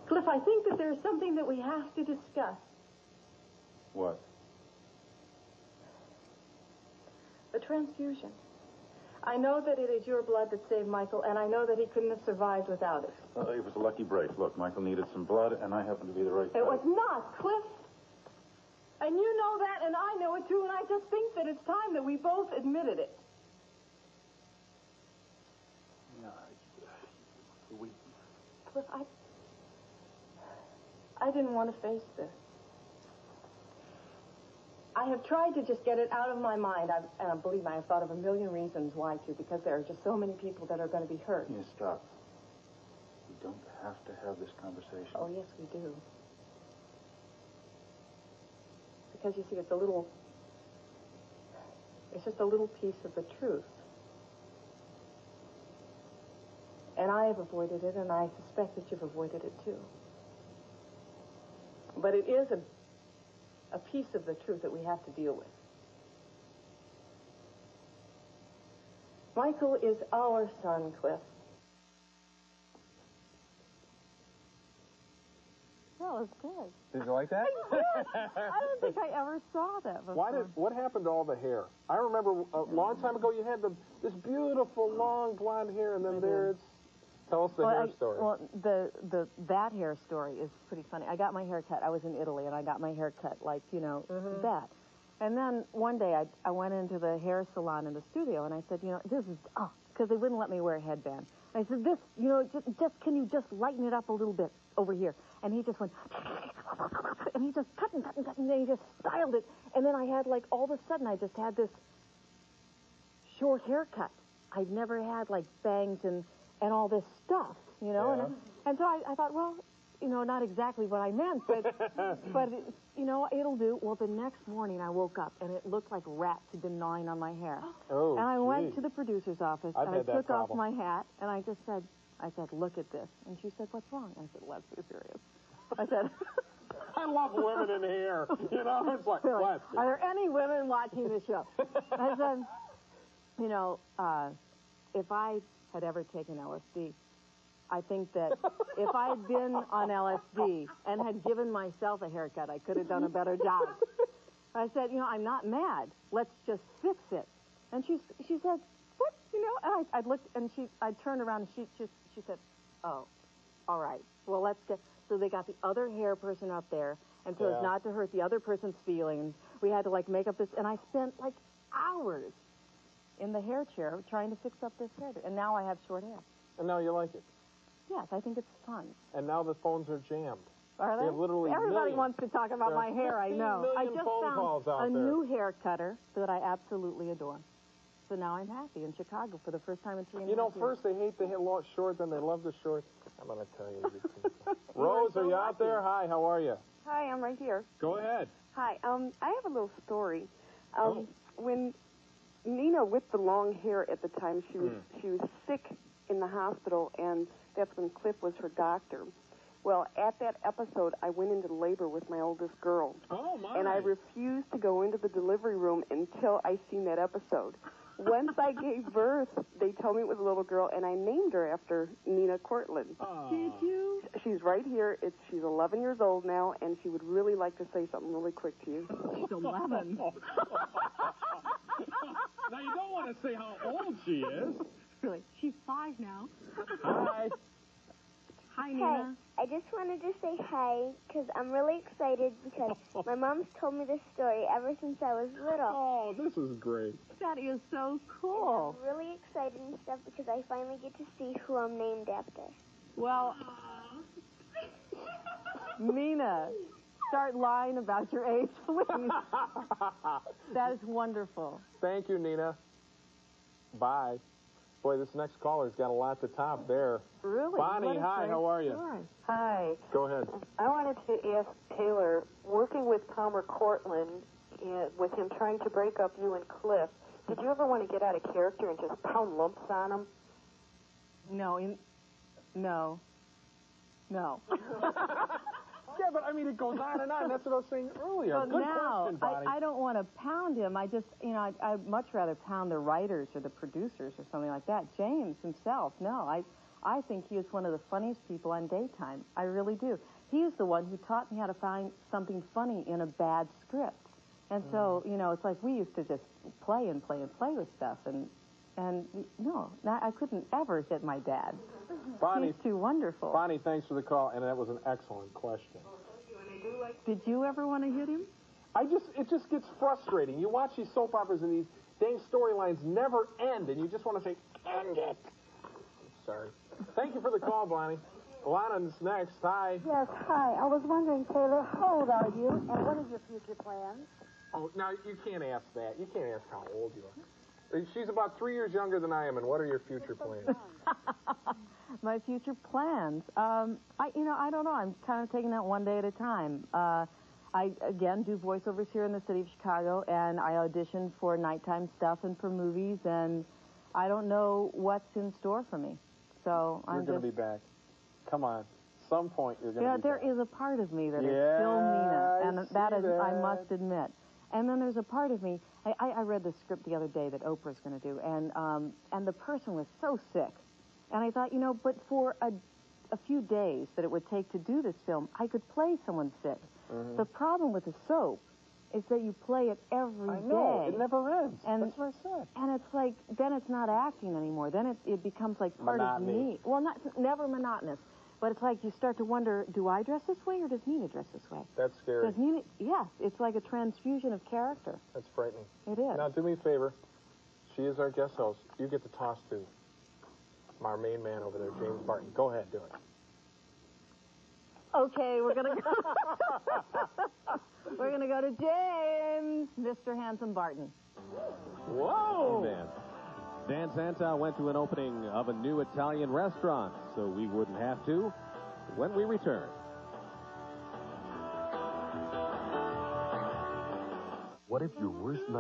Cliff, I think that there's something that we have to discuss. What? The transfusion. I know that it is your blood that saved Michael, and I know that he couldn't have survived without it. It was a lucky break. Look, Michael needed some blood, and I happened to be the right It was not, Cliff. And you know that, and I know it too, and I just think that it's time that we both admitted it. Cliff, I didn't want to face this. I have tried to just get it out of my mind. And believe me, I've thought of a million reasons why to, because there are just so many people that are going to be hurt. Yeah, stop. We don't have to have this conversation. Oh, yes, we do. Because, you see, it's just a little piece of the truth. And I have avoided it, and I suspect that you've avoided it, too. But it is a piece of the truth that we have to deal with. Michael is our son, Cliff. That was good. Did you like that? I don't think I ever saw that before. What happened to all the hair? I remember a long time ago you had this beautiful long blonde hair, and then tell us the hair story. Well, that hair story is pretty funny. I got my hair cut. I was in Italy, and I got my hair cut like, that. And then one day I went into the hair salon in the studio, and I said, this is, because they wouldn't let me wear a headband. I said, this, just can you just lighten it up a little bit over here? And he just went, and he just cut, and then he just styled it. And then I had, all of a sudden, I just had this short haircut. I'd never had, bangs and all this stuff, Yeah. And so I thought, well, not exactly what I meant, but it'll do. Well, the next morning I woke up, and it looked like rats had been gnawing on my hair. Oh, and I went to the producer's office, and I took off my hat, and I said, look at this. And she said, what's wrong? I said, let's be serious. I said... I love women in hair. It's like, what? Are there any women watching this show? I said, if I had ever taken LSD, I think that if I had been on LSD and had given myself a haircut, I could have done a better job. I said, I'm not mad. Let's just fix it. And she said, what? And I looked, and I turned around, and she said, oh, all right. Well, let's get... So they got the other hair person up there, and so as not to hurt the other person's feelings, we had to, make up this, and I spent, hours in the hair chair trying to fix up this hair. And now I have short hair. And now you like it? Yes, I think it's fun. And now the phones are jammed. Are they? We have literally Everybody wants to talk about my hair, I know. I just found a new hair cutter that I absolutely adore. So now I'm happy in Chicago for the first time in 3 years. First they hate the hair short, then they love the short. I'm going to tell you. Rose, are you out there? Hi, how are you? Hi, I'm right here. Go ahead. Hi, I have a little story. When Nina, with the long hair at the time, she was sick in the hospital, and that's when Cliff was her doctor. Well, at that episode, I went into labor with my oldest girl. Oh, my. And I refused to go into the delivery room until I seen that episode. Once I gave birth, they told me it was a little girl, and I named her after Nina Cortland. Did you? She's right here. She's 11 years old now, and she would really like to say something really quick to you. She's 11. Now, you don't want to say how old she is. Really? She's 5 now. Hi. Hi, Nina. Hey, I just wanted to say hi because I'm really excited because my mom's told me this story ever since I was little. Oh, this is great. That is so cool. I'm really excited and stuff because I finally get to see who I'm named after. Well, Nina, start lying about your age, please. That is wonderful. Thank you, Nina. Bye. Boy, this next caller's got a lot to top there. Really? Bonnie, hi, how are you? Story. Hi. Go ahead. I wanted to ask Taylor, working with Palmer Cortland, with him trying to break up you and Cliff, did you ever want to get out of character and just pound lumps on him? No. Yeah, but I mean, it goes on and on. That's what I was saying earlier. Well, Good now, question, Bonnie. I don't want to pound him. I just, I'd much rather pound the writers or the producers or something like that. James himself, no. I think he is one of the funniest people on daytime. I really do. He is the one who taught me how to find something funny in a bad script. And so, you know, it's like we used to just play and play and play with stuff. And no, I couldn't ever hit my dad. Bonnie, he's too wonderful. Bonnie, thanks for the call, and that was an excellent question. Did you ever want to hit him? It just gets frustrating. You watch these soap operas and these dang storylines never end, and you just want to say, end it. Sorry. Thank you for the call, Bonnie. Alana's next. Hi. Yes, hi. I was wondering, Taylor, how old are you, and what is your future plans? Oh, now, you can't ask that. You can't ask how old you are. She's about 3 years younger than I am, and what are your future plans? My future plans? I don't know. I'm kind of taking that one day at a time. I, again, do voiceovers here in the city of Chicago, and I audition for nighttime stuff and for movies, and I don't know what's in store for me. So You're going to be back. Come on. Some point you're going to be there back. is a part of me that is still Nina, and that is, I must admit. And then there's a part of me, I read the script the other day that Oprah's going to do, and the person was so sick. And I thought, you know, but for a few days that it would take to do this film, I could play someone sick. Mm-hmm. The problem with the soap is that you play it every day. I know, it never ends. And, that's what I said. And it's like, then it's not acting anymore. Then it becomes like part of me. Well, never monotonous. But it's like you start to wonder, do I dress this way or does Nina dress this way? That's scary. Does Nina, yes, it's like a transfusion of character. That's frightening. It is. Now, do me a favor. She is our guest host. You get to toss to our main man over there, James Barton. Go ahead, do it. Okay, we're gonna go to James, Mr. Handsome Barton. Whoa! Amen. Dan Santow went to an opening of a new Italian restaurant, so we wouldn't have to when we return. What if your worst